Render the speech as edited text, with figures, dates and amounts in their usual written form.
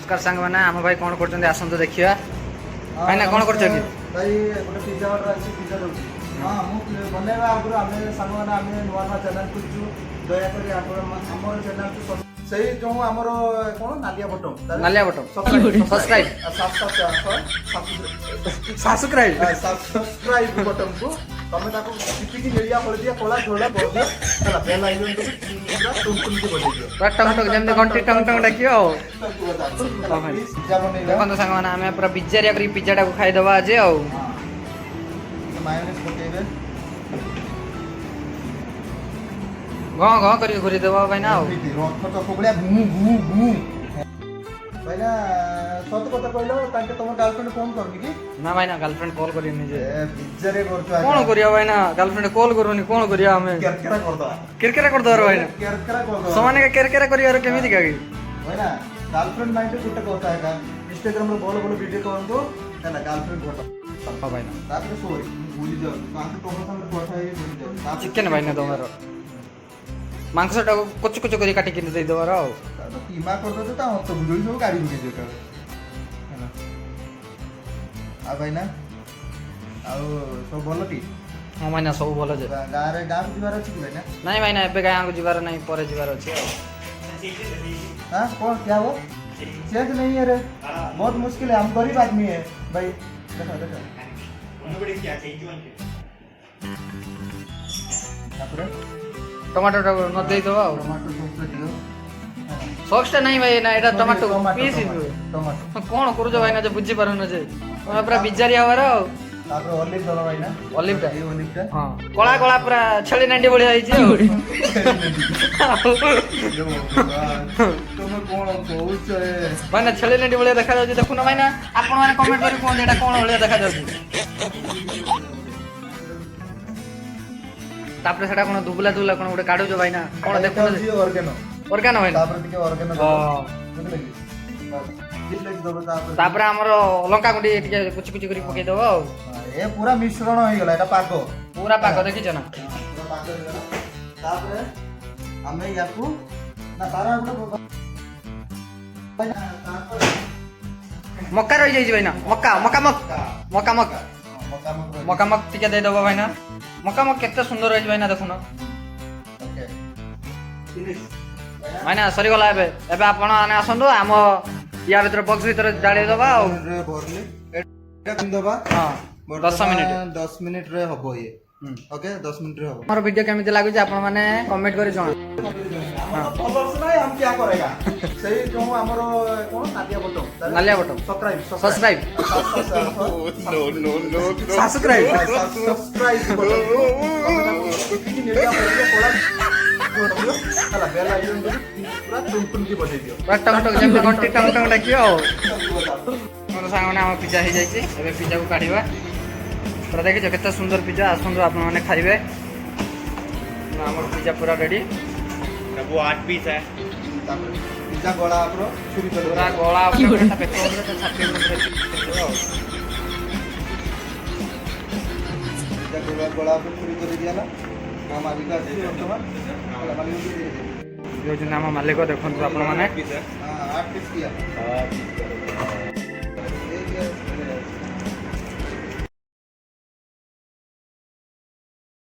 नमस्कार सांग मैंने आम भाई कौन कर आसतु देखा भाई ना कौन कर भाई गोटे पिज्जा ऑर्डर अच्छी पिज्जा दउची हां मु बनेबा आगु आमे संग माने आमे नुवा नुवा चैनल खुजु दया करी हमर चैनल को सही जो हमर कोन नालिया बटन सब्सक्राइब सब्सक्राइब बटन को तमे ताको टिपी की नेलिया पड़ दिया कोला झोला बोल दिया चला बेल आइकन को पूरा टुम के बजे दियो टंग टंग जेम घंटी टंग टंग डाकियो पिज्जा बनेला देखो सांग माने आमे पूरा पिज्जा रे पिज्जा टा को खाई दबा आज आ मायोनेज पकेबे घ घ करी घुरी देबा भाई ना रथ तो कोबड़िया घू घू घू भाई ना सत कथा कहलो ताके तुम गर्लफ्रेंड फोन करनी की ना भाई ना गर्लफ्रेंड कॉल करी निजे पिज्जा रे करतो कोन करिया भाई ना गर्लफ्रेंड कॉल करूनी कोन करिया हमें केरकेरा कर दो किरकिरा कर दो भाई ना केरकेरा कर दो समाने का किरकिरा करिया रे केमिति का भाई ना गर्लफ्रेंड माइंड गुटे कहता है का इंस्टाग्राम रे बोल बोल वीडियो करंतो है ना गर्लफ्रेंड फोटो हां भाई ना ताके सोरी भूली जाओ ताके तुम संग କଥା है भूली जाओ चिकन भाई ना तोमारो मांस टा कुछ कुछ करी काटी के दे दबार आ तो कीमा कर दो ता तो बुझोई सब गाड़ी बुझे जो है ना आ भाई ना आ सब बोल टी हां भाई ना सब भलो जे गाँ रे गाँ जीवार अछि भाई ना नहीं भाई ना एबे गाँ को जीवार नहीं परे जीवार अछि हां कौन क्या वो चेंज नहीं है रे बहुत मुश्किल है हम गरीब आदमी है भाई देखो देखो टमाटो टा न दे दो टमाटो सॉस दियो सॉस टा नहीं भाई ना एटा टमाटो पीस टमाटो कोन करू जो भाई ना जे बुझी पारो न जे पूरा बिजारी आवर तापर ऑलिव दलो भाई ना ऑलिव टा ये ऑलिव टा हां कोला कोला पूरा छेली नांडी बढिया आइछि तुम कोन कहउछ रे भाई ना छेली नांडी बढिया देखा जाउछि देखु ना भाई ना आपण माने कमेंट करी कोन एटा कोन बढिया देखा जाउछि तापर सेटा कोन दुबला दुबला कोन गोटे काढु जो भाई ना कोन देखु ना जी ऑर्गेनो ऑर्गेनो भाई ना तापर टिके ऑर्गेनो हां बुझले की दिले दबो तापर हमर लंका गुंडी टिके कुछ कुछ करी पके दबो ए पूरा मिश्रण हो गेला एटा पागो पूरा पाक देखि छ ना पूरा पागो हो गेला तापर हमें याकू ना तारा गुलो भाई ना तापर मक्का रही जाइछि भाई ना मक्का मक्का मक मक्का मक मक्का मक टिके दे दबो भाई ना मक्का मक केते सुंदर रही भाई ना देखु ना ओके फिनिश भाई ना सरी गला एबे एबे आपण आने आसंदो हम या भीतर बॉक्स भीतर जाळे दबा रे भरले एटा किन दबा हां 10 मिनिट 10 मिनिट रे हबो ये ओके 10 मिनिट रे हबो हमर वीडियो केमिति लागु जे आपण माने कमेंट करी जणा फॉलोअर्स नहीं हम क्या करेगा सही जो हमरो कोन नालिया बटन सब्सक्राइब नो सब्सक्राइब सब्सक्राइब बटन की नेलिया पड़िया कोला चला बेल आइकन को पूरा टुम के बजे दियो पूरा टंग टंग जेम घंटी टंग टंग डाकियो मोर सांग माने हम पिज्जा हे जाइछि एबे पिज्जा को काढिबा पूरा देखि जो केते सुंदर पिज्जा आसंदो आपण माने खाइबे हमर पिज्जा पूरा रेडी वो 8 पीस है पिज्जा गोला आपरो छुरी कर पूरा गोला ऊपर ता पेट ऊपर ता छाती ऊपर पिज्जा गोला आपरो छुरी कर दिया ना हम मालिका दे तुम्हारा मालिक दे यो जो नाम मालिक देखंतु आपण माने 8 पीस किया